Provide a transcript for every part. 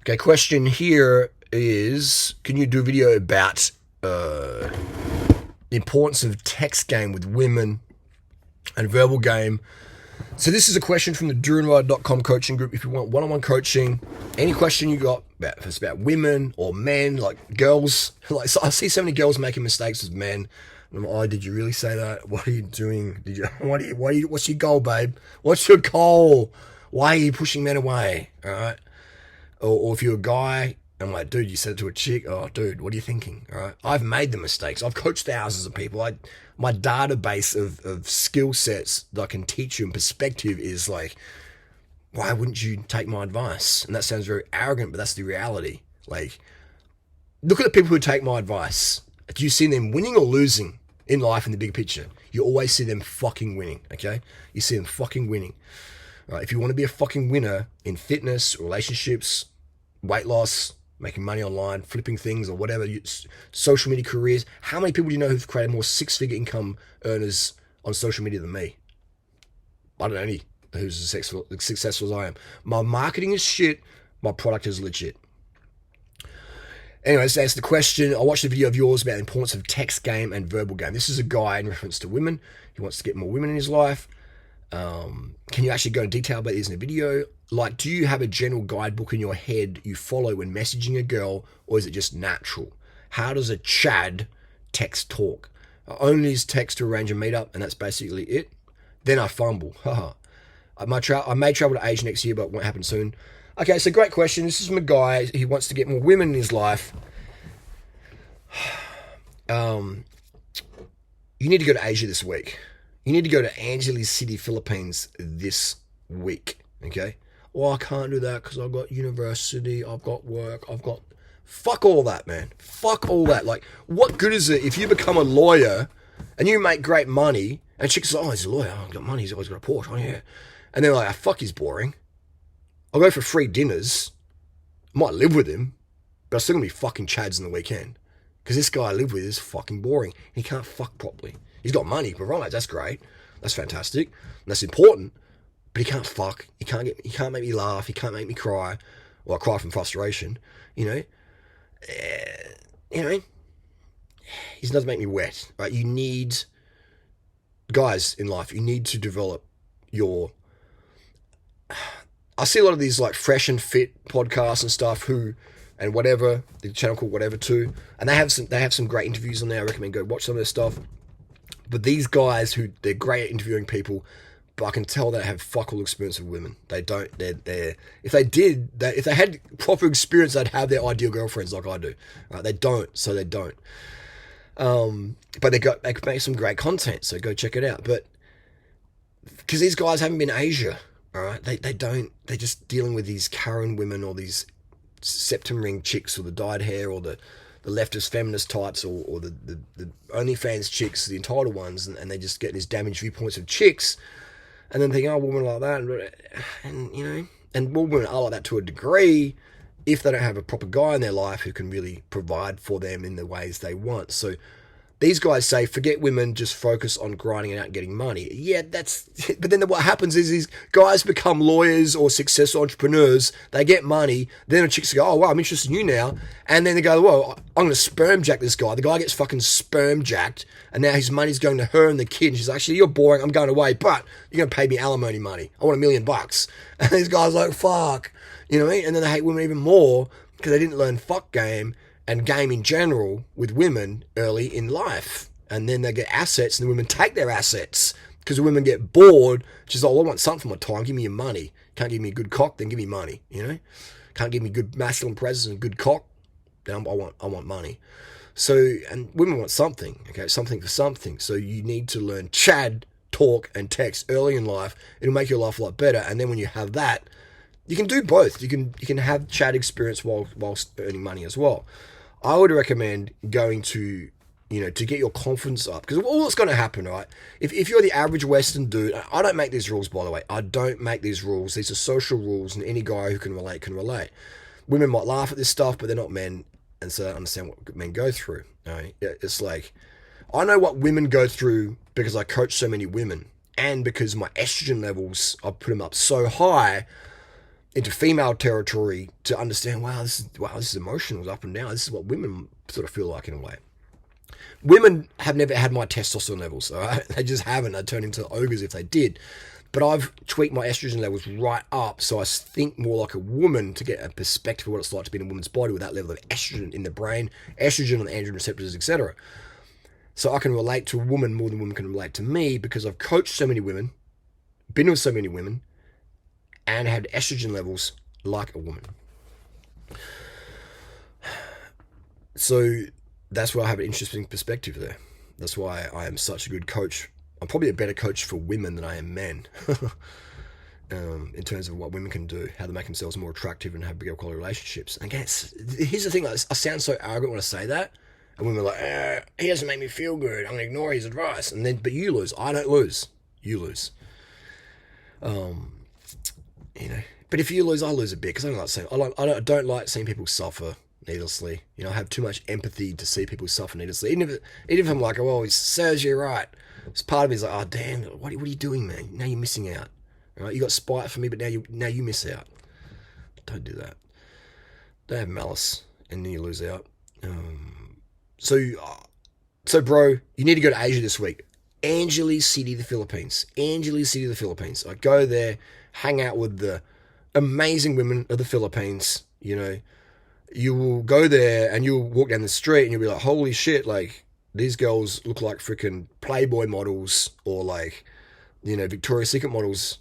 Okay, question here is, can you do a video about the importance of text game with women and verbal game? So this is a question from the Durianrider.com coaching group. If you want one-on-one coaching, any question you got about, if it's about women or men, like girls, like so I see so many girls making mistakes with men. And I'm like, oh, did you really say that? What are you doing? What's your goal, babe? What's your goal? Why are you pushing men away? All right. Or if you're a guy, I'm like, dude, you said it to a chick. Oh, dude, what are you thinking? All right. I've made the mistakes. I've coached thousands of people. My database of skill sets that I can teach you and perspective is like, why wouldn't you take my advice? And that sounds very arrogant, but that's the reality. Like, look at the people who take my advice. Do you see them winning or losing in life in the big picture? You always see them fucking winning, okay? You see them fucking winning. Right, if you want to be a fucking winner in fitness, relationships, weight loss, making money online, flipping things or whatever, social media careers, how many people do you know who've created more six-figure income earners on social media than me? I don't know any who's as successful as I am. My marketing is shit. My product is legit. Anyways, that's the question. I watched a video of yours about the importance of text game and verbal game. This is a guy in reference to women. He wants to get more women in his life. Can you actually go in detail about this in a video? Like, do you have a general guidebook in your head you follow when messaging a girl, or is it just natural? How does a Chad text talk? I only use text to arrange a meetup, and that's basically it. Then I fumble. Haha. I may travel to Asia next year, but it won't happen soon. Okay, so great question. This is from a guy. He wants to get more women in his life. You need to go to Asia this week. You need to go to Angeles City, Philippines this week, okay? Well, I can't do that because I've got university, I've got work, Fuck all that, man. Fuck all that. Like, what good is it if you become a lawyer and you make great money and chicks like, oh, he's a lawyer, I've got money, he's always got a Porsche, oh yeah. And they're like, oh, fuck, he's boring. I'll go for free dinners. I might live with him, but I'm still going to be fucking chads in the weekend. Because this guy I live with is fucking boring. He can't fuck properly. He's got money, but right, that's great. That's fantastic. And that's important. But he can't fuck. He can't make me laugh. He can't make me cry. Well, I cry from frustration. You know? He doesn't make me wet. Right? You need, guys in life, you need to develop your, I see a lot of these like fresh and fit podcasts and stuff and whatever, the channel called whatever too, and they have some great interviews on there. I recommend go watch some of their stuff. But these guys they're great at interviewing people, but I can tell they have fuck all experience with women. They don't. If they had proper experience, they'd have their ideal girlfriends like I do. Right? They don't, so they don't. But they can make some great content, so go check it out. But because these guys haven't been to Asia, all right, they're just dealing with these Karen women or these septum ring chicks or the dyed hair or the leftist feminist types or the OnlyFans chicks, the entitled ones, and they just get these damaged viewpoints of chicks and then think, oh, women like that, and you know, and women are like that to a degree if they don't have a proper guy in their life who can really provide for them in the ways they want. So these guys say, forget women, just focus on grinding it out and getting money. Yeah, but then what happens is these guys become lawyers or successful entrepreneurs. They get money. Then the chicks go, oh, wow, I'm interested in you now. And then they go, well, I'm going to sperm jack this guy. The guy gets fucking sperm jacked. And now his money's going to her and the kid. And she's like, actually, you're boring. I'm going away. But you're going to pay me alimony money. I want $1 million. And these guys are like, fuck. You know what I mean? And then they hate women even more because they didn't learn fuck game and game in general with women early in life. And then they get assets and the women take their assets because the women get bored. She's like, well, I want something for my time. Give me your money. Can't give me a good cock, then give me money, you know? Can't give me good masculine presence and good cock, then I want money. So, and women want something, okay? Something for something. So you need to learn Chad, talk, and text early in life. It'll make your life a lot better. And then when you have that, you can do both. You can have Chad experience whilst earning money as well. I would recommend going to, to get your confidence up. Because all that's going to happen, right? If you're the average Western dude, I don't make these rules, by the way. I don't make these rules. These are social rules, and any guy who can relate can relate. Women might laugh at this stuff, but they're not men, and so they don't understand what men go through. Right? It's like, I know what women go through because I coach so many women, and because my estrogen levels, I put them up so high into female territory to understand, wow, this is emotional, it's up and down. This is what women sort of feel like in a way. Women have never had my testosterone levels, all right? They just haven't. They turn into ogres if they did. But I've tweaked my estrogen levels right up so I think more like a woman to get a perspective of what it's like to be in a woman's body with that level of estrogen in the brain, estrogen on the androgen receptors, etc. So I can relate to a woman more than women can relate to me because I've coached so many women, been with so many women, and had estrogen levels like a woman. So that's why I have an interesting perspective there. That's why I am such a good coach. I'm probably a better coach for women than I am men. In terms of what women can do, how to make themselves more attractive and have bigger quality relationships. And again, here's the thing, I sound so arrogant when I say that. And women are like, he doesn't make me feel good. I'm going to ignore his advice. But you lose. I don't lose. You lose. But if you lose, I lose a bit because I don't like seeing people suffer needlessly. I have too much empathy to see people suffer needlessly. Even if I'm like, oh, it serves you right. It's part of me is like, oh damn, what are you doing, man? Now you're missing out. Right? You got spite for me, but now you miss out. Don't do that. Don't have malice, and then you lose out. So bro, you need to go to Asia this week. Angeles City, the Philippines. I go there, hang out with the amazing women of the Philippines. You will go there and you'll walk down the street and you'll be like, holy shit, like these girls look like freaking Playboy models or like, Victoria's Secret models,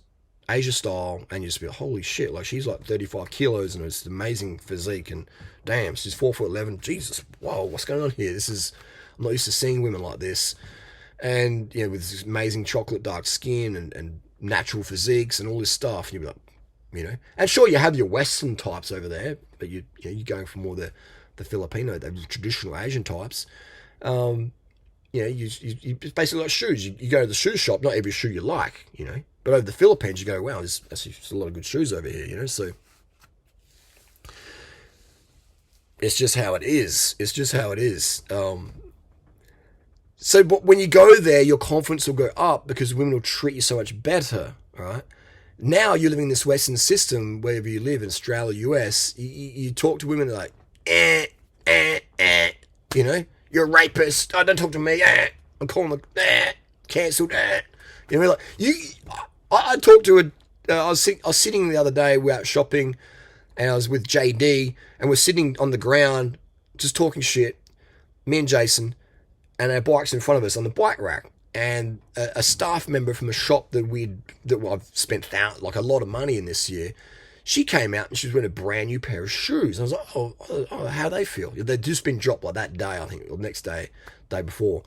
Asia style. And you just be like, holy shit, like she's like 35 kilos and it's amazing physique and damn, she's 4'11". Jesus, whoa, what's going on here? I'm not used to seeing women like this. And, with this amazing chocolate dark skin and natural physiques and all this stuff. And you'll be like, and sure, you have your Western types over there, but you're going for more the Filipino, the traditional Asian types. You basically like shoes. You go to the shoe shop, not every shoe you like, but over the Philippines, you go, wow, there's a lot of good shoes over here, so it's just how it is. But when you go there, your confidence will go up because women will treat you so much better, right? Now you're living in this Western system, wherever you live, in Australia, US, you talk to women like, you're a rapist. Oh, don't talk to me. I'm calling them, cancelled. I talked to I was sitting the other day, we were out shopping, and I was with JD, and we're sitting on the ground, just talking shit, me and Jason, and our bikes in front of us on the bike rack. And a staff member from a shop that I've spent like a lot of money in this year, she came out and she was wearing a brand new pair of shoes. And I was like, oh, how they feel? They'd just been dropped like that day, I think, or the next day before.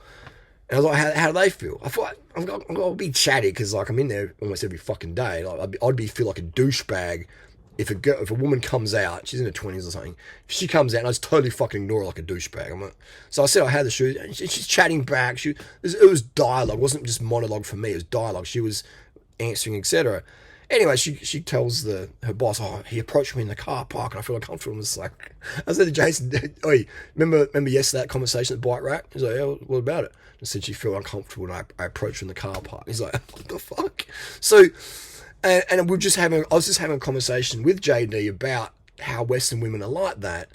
And I was like, how do they feel? I thought I'll be chatty because like I'm in there almost every fucking day. Like I'd feel like a douchebag if a woman comes out, she's in her 20s or something, if she comes out and I just totally fucking ignore her like a douchebag. So I said I had the shoes, and she's chatting back. It was dialogue. It wasn't just monologue for me. It was dialogue. She was answering, etc. Anyway, she tells her boss, oh, he approached me in the car park and I feel uncomfortable. And it's like, I said to Jason, oi, remember yesterday that conversation at the bike rack? He's like, yeah, what about it? I said she felt uncomfortable and I approached her in the car park. He's like, what the fuck? So, and I was just having a conversation with JD about how Western women are like that.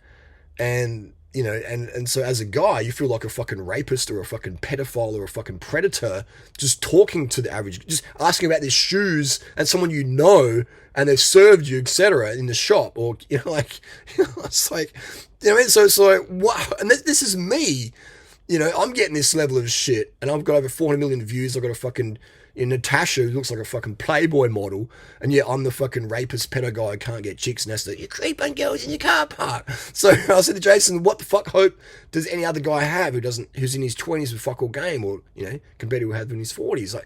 And, and so as a guy, you feel like a fucking rapist or a fucking pedophile or a fucking predator just talking to the average, just asking about their shoes and someone and they've served you, etc. in the shop, or, it's like, so it's like, what? And this is me, I'm getting this level of shit and I've got over 400 million views. I've got a fucking, Natasha, who looks like a fucking Playboy model, and yet I'm the fucking rapist pedo guy who can't get chicks, and that's you creep on girls in your car park. So I said to Jason, what the fuck hope does any other guy have who's in his 20s with fuck all game, or, compared to who has in his 40s? Like,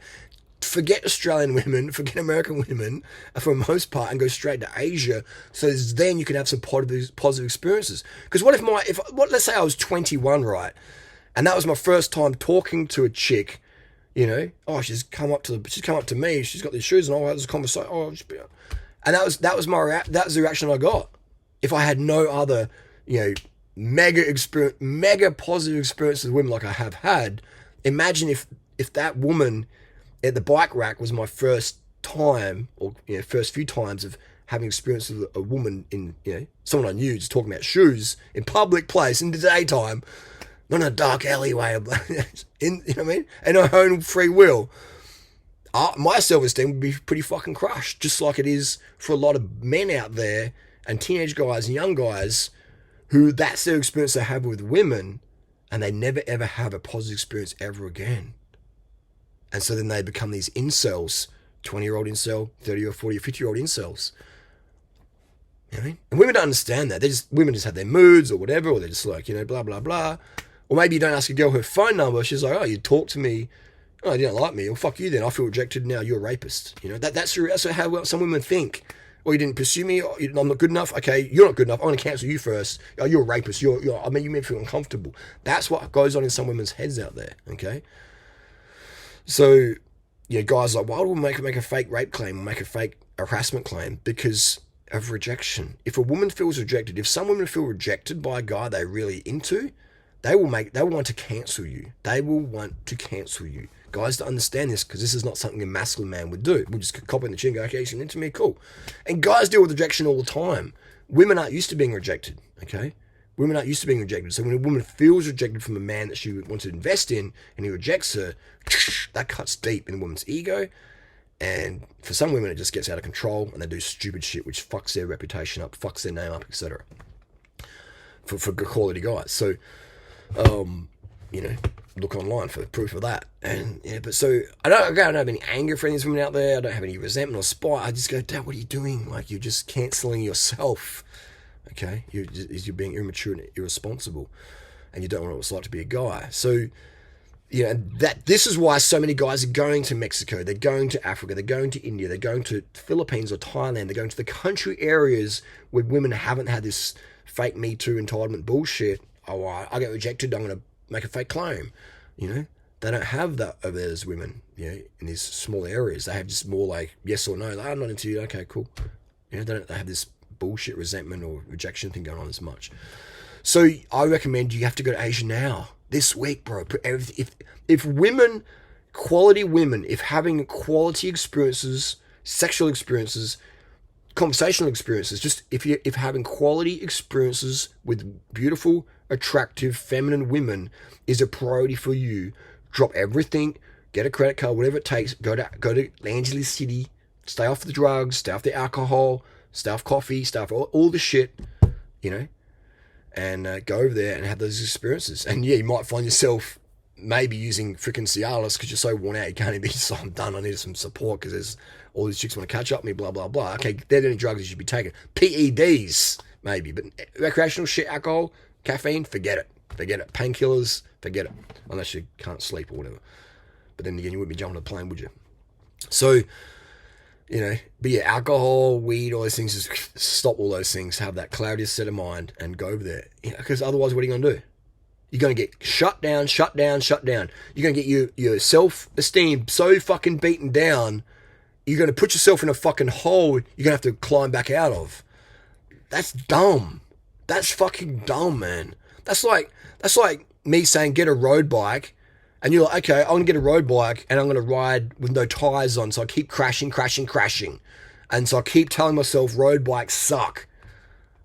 forget Australian women, forget American women for the most part, and go straight to Asia, so then you can have some positive experiences. Because let's say I was 21, right, and that was my first time talking to a chick. She's come up to me. She's got these shoes, and I had this conversation. And that was the reaction I got. If I had no other, mega positive experiences with women like I have had, imagine if that woman at the bike rack was my first time, or first few times of having experience with a woman in, someone I knew just talking about shoes in public place in the daytime, not in a dark alleyway, in, you know what I mean? And her own free will. My self-esteem would be pretty fucking crushed, just like it is for a lot of men out there and teenage guys and young guys who that's their experience they have with women, and they never ever have a positive experience ever again. And so then they become these incels, 20-year-old incel, 30 or 40 or 50-year-old incels. You know what I mean? And women don't understand that. Women just have their moods or whatever, or they're just like, blah, blah, blah. Or maybe you don't ask a girl her phone number. She's like, oh, you talk to me. Oh, you don't like me. Well, fuck you then. I feel rejected now. You're a rapist. That's how some women think. Or you didn't pursue me. Or I'm not good enough. Okay, you're not good enough. I'm going to cancel you first. Oh, you're a rapist. You made me feel uncomfortable. That's what goes on in some women's heads out there. Okay. So, guys are like, why would we make a fake rape claim or make a fake harassment claim? Because of rejection. If a woman feels rejected, if some women feel rejected by a guy they're really into, they will want to cancel you. They will want to cancel you. Guys, to understand this, because this is not something a masculine man would do. We'll just cop in the chin and go, okay, you're into me, cool. And guys deal with rejection all the time. Women aren't used to being rejected, okay? Women aren't used to being rejected. So when a woman feels rejected from a man that she wants to invest in and he rejects her, that cuts deep in a woman's ego. And for some women, it just gets out of control and they do stupid shit which fucks their reputation up, fucks their name up, etc. For good quality guys. So, look online for proof of that. And but so I don't have any anger for any of these women out there. I don't have any resentment or spite. I just go, Dad, what are you doing? Like, you're just cancelling yourself. Okay, you're being immature and irresponsible, and you don't know what it's like to be a guy. So, this is why so many guys are going to Mexico. They're going to Africa. They're going to India. They're going to Philippines or Thailand. They're going to the country areas where women haven't had this fake Me Too entitlement bullshit. Oh, I get rejected, I'm going to make a fake claim. They don't have that over there as women, in these small areas. They have just more like yes or no. Like, I'm not into you. Okay, cool. They have this bullshit resentment or rejection thing going on as much. So I recommend you have to go to Asia now, this week, bro. If women, quality women, if having quality experiences, sexual experiences, conversational experiences, just if having quality experiences with beautiful, attractive, feminine women is a priority for you, drop everything, get a credit card, whatever it takes, go to Angeles City, stay off the drugs, stay off the alcohol, stay off coffee, stay off all the shit, and go over there and have those experiences. And yeah, you might find yourself maybe using freaking Cialis because you're so worn out, you can't even be so I'm done, I need some support because there's all these chicks want to catch up with me, blah, blah, blah. Okay, they're the only drugs you should be taking. PEDs, maybe, but recreational shit, alcohol, caffeine, forget it. Painkillers, forget it. Unless you can't sleep or whatever. But then again, you wouldn't be jumping on a plane, would you? So, but yeah, alcohol, weed, all those things, just stop all those things, have that clarity set of mind and go over there. Because otherwise, what are you going to do? You're going to get shut down. You're going to get your self-esteem so fucking beaten down, you're going to put yourself in a fucking hole you're going to have to climb back out of. That's dumb. That's fucking dumb, man. That's like me saying get a road bike, and you're like, okay, I'm going to get a road bike and I'm going to ride with no tires on, so I keep crashing. And so I keep telling myself road bikes suck.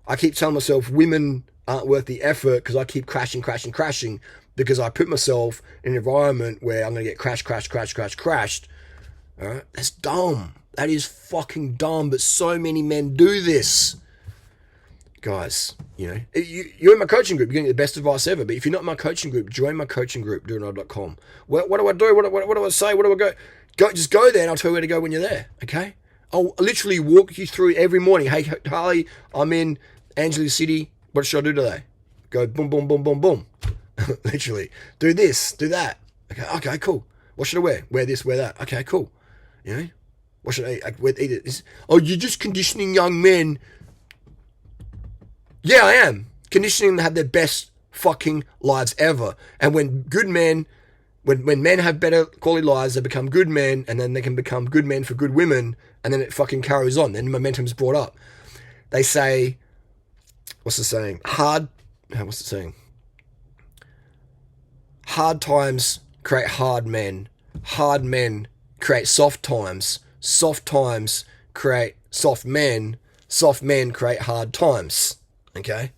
I keep telling myself women aren't worth the effort because I keep crashing because I put myself in an environment where I'm going to get crashed. All right? That's dumb. That is fucking dumb, but so many men do this. Guys, you're in my coaching group, you're getting the best advice ever. But if you're not in my coaching group, join my coaching group, Durianrider.com. What do I do? What do I say? Where do I go? Just go there and I'll tell you where to go when you're there, okay? I'll literally walk you through every morning. Hey, Harley, I'm in Angeles City. What should I do today? Go boom, boom, boom, boom, boom. Literally. Do this, do that. Okay, cool. What should I wear? Wear this, wear that. Okay, cool. What should I eat this? Oh, you're just conditioning young men. Yeah, I am. Conditioning them to have their best fucking lives ever. And when good men, when men have better quality lives, they become good men, and then they can become good men for good women, and then it fucking carries on. Then momentum's brought up. They say, what's the saying? Hard times create hard men. Hard men create soft times. Soft times create soft men. soft men create hard times. Okay?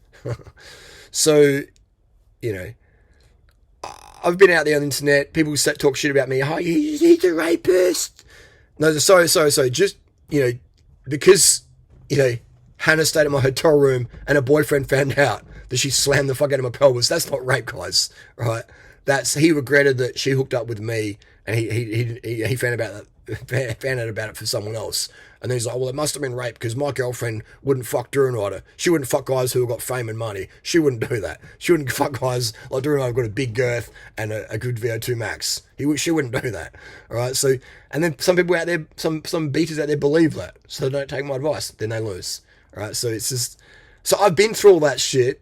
So, you know, I've been out there on the internet. People talk shit about me. Oh, he's a rapist. No, sorry. Just, because, Hannah stayed in my hotel room and her boyfriend found out that she slammed the fuck out of my pelvis. That's not rape, guys. Right? He regretted that she hooked up with me, and he found out about it for someone else. And then he's like, well, it must have been rape because my girlfriend wouldn't fuck Durianrider. She wouldn't fuck guys who got fame and money. She wouldn't do that. She wouldn't fuck guys like Durianrider got a big girth and a good VO2 max. She wouldn't do that. All right. So, and then some people out there, some beaters out there believe that. So they don't take my advice. Then they lose. All right. So it's just, so I've been through all that shit,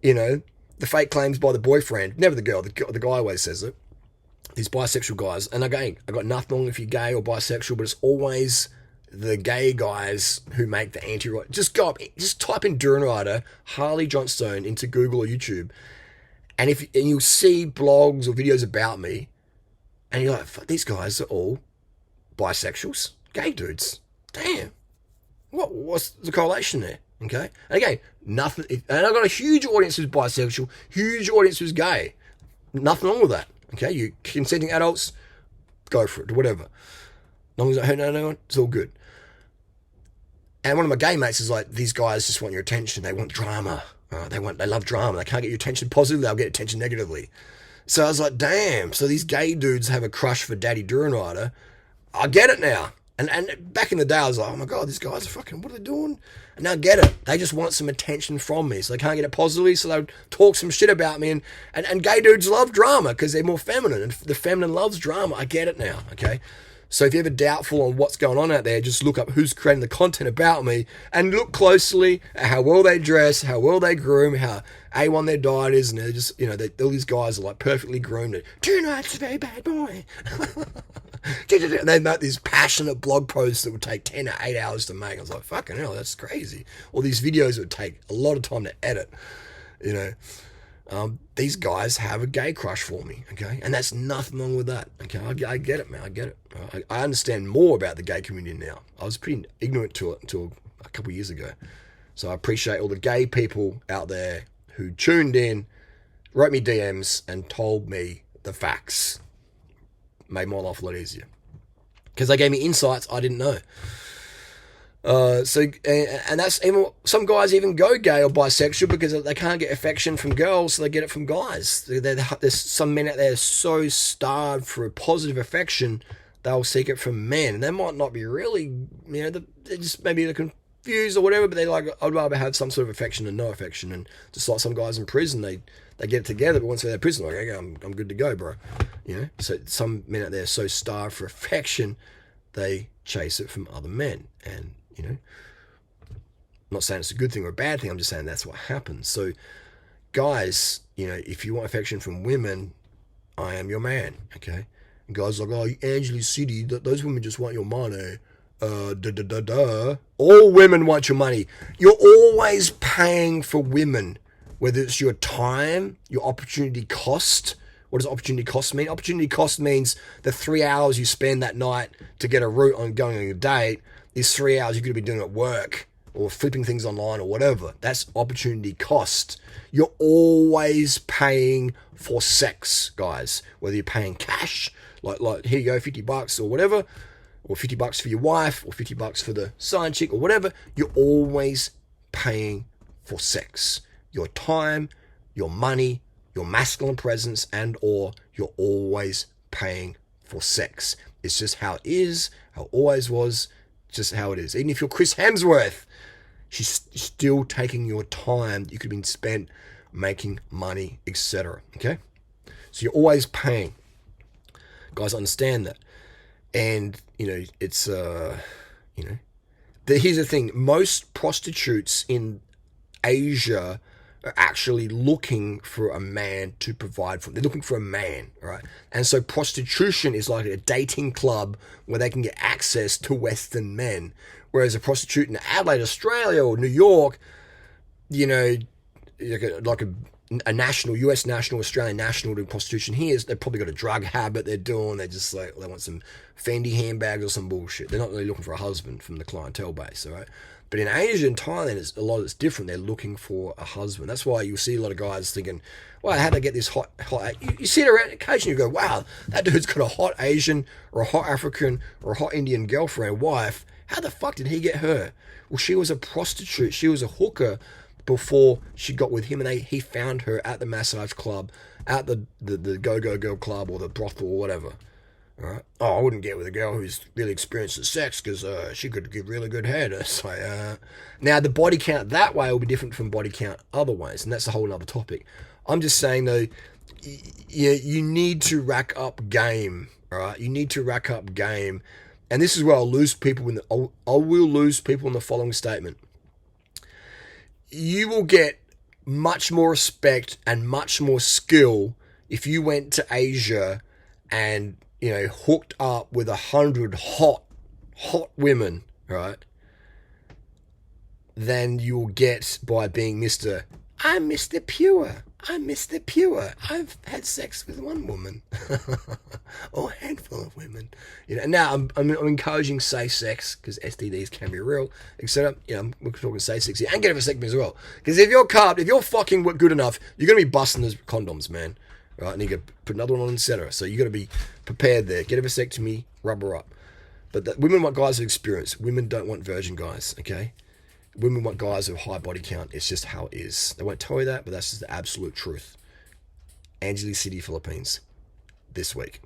the fake claims by the boyfriend, never the girl, the guy always says it. These bisexual guys. And again, I got nothing wrong if you're gay or bisexual, but it's always the gay guys who make the anti-right. Just type in Durianrider, Harley Johnstone into Google or YouTube, and you'll see blogs or videos about me, and you're like, fuck, these guys are all bisexuals, gay dudes. Damn, what's the correlation there? Okay, and again, nothing. And I've got a huge audience who's bisexual, huge audience who's gay. Nothing wrong with that. Okay, you consenting adults, go for it, whatever. As long as I hurt no one, it's all good. And one of my gay mates is like, these guys just want your attention. They want drama. They love drama. They can't get your attention positively. They'll get attention negatively. So I was like, damn. So these gay dudes have a crush for Daddy Durianrider. I get it now. And back in the day, I was like, oh my God, these guys are fucking, what are they doing? And now I get it. They just want some attention from me. So they can't get it positively. So they'll talk some shit about me. And gay dudes love drama because they're more feminine. And the feminine loves drama. I get it now. Okay. So if you're ever doubtful on what's going on out there, just look up who's creating the content about me and look closely at how well they dress, how well they groom, how A1 their diet is, and they're just, all these guys are like perfectly groomed. Durianrider's a very bad boy. And they make these passionate blog posts that would take 10 or 8 hours to make. I was like, fucking hell, that's crazy. Or these videos would take a lot of time to edit, These guys have a gay crush for me, okay? And that's nothing wrong with that, okay? I get it, man. I get it. I understand more about the gay community now. I was pretty ignorant to it until a couple of years ago. So I appreciate all the gay people out there who tuned in, wrote me DMs, and told me the facts. Made my life a lot easier. Because they gave me insights I didn't know. And that's even some guys even go gay or bisexual because they can't get affection from girls, so they get it from guys. There's some men out there so starved for a positive affection, they'll seek it from men. And they might not be really, they're just maybe they're confused or whatever, but they like, I'd rather have some sort of affection than no affection. And just like some guys in prison, they get it together, but once they're in prison, like, okay, I'm good to go, bro. So some men out there are so starved for affection, they chase it from other men. And I'm not saying it's a good thing or a bad thing. I'm just saying that's what happens. So, guys, if you want affection from women, I am your man, okay? And guys are like, oh, Angela City, those women just want your money. All women want your money. You're always paying for women, whether it's your time, your opportunity cost. What does opportunity cost mean? Opportunity cost means the 3 hours you spend that night to get a route on going on a date. These 3 hours you could be doing at work or flipping things online or whatever. That's opportunity cost. You're always paying for sex, guys. Whether you're paying cash, like here you go, $50 or whatever, or $50 for your wife, or $50 for the side chick or whatever. You're always paying for sex. Your time, your money, your masculine presence, and or you're always paying for sex. It's just how it is, how it always was. Just how it is. Even if you're Chris Hemsworth, she's still taking your time you could have been spent making money, etc. Okay? So you're always paying. Guys understand that. And, it's, here's the thing. Most prostitutes in Asia are actually looking for a man to provide for them. They're looking for a man, right? And so prostitution is like a dating club where they can get access to Western men. Whereas a prostitute in Adelaide, Australia, or New York, like a a national, US national, Australian national doing prostitution here, they've probably got a drug habit they're doing. They're just like, they want some Fendi handbags or some bullshit. They're not really looking for a husband from the clientele base, all right? But in Asia and Thailand, it's, a lot of it's different. They're looking for a husband. That's why you'll see a lot of guys thinking, well, how'd I get this hot? You see it around occasionally, you go, wow, that dude's got a hot Asian or a hot African or a hot Indian girlfriend, wife. How the fuck did he get her? Well, she was a prostitute. She was a hooker before she got with him, and he found her at the massage club, at the go-go girl club or the brothel or whatever. All right. Oh, I wouldn't get with a girl who's really experienced at sex because she could give really good head. It's like, now the body count that way will be different from body count other ways, and that's a whole other topic. I'm just saying though, you need to rack up game. All right, you need to rack up game, and this is where I'll lose people I will lose people in the following statement. You will get much more respect and much more skill if you went to Asia and, you know, hooked up with 100 hot women, right? Than you will get by being I'm Mr. Pure. I'm Mr. Pure. I've had sex with one woman or a handful of women. You know, now I'm encouraging safe sex because STDs can be real, etc. You know, we're talking safe sex here and get a vasectomy as well. Because if you're fucking good enough, you're gonna be busting those condoms, man. Right, and you got to put another one on, etc. So you got to be prepared there. Get a vasectomy, rubber up. But women want guys with experience. Women don't want virgin guys. Okay. Women want guys with high body count. It's just how it is. They won't tell you that, but that's just the absolute truth. Angeles City, Philippines, this week.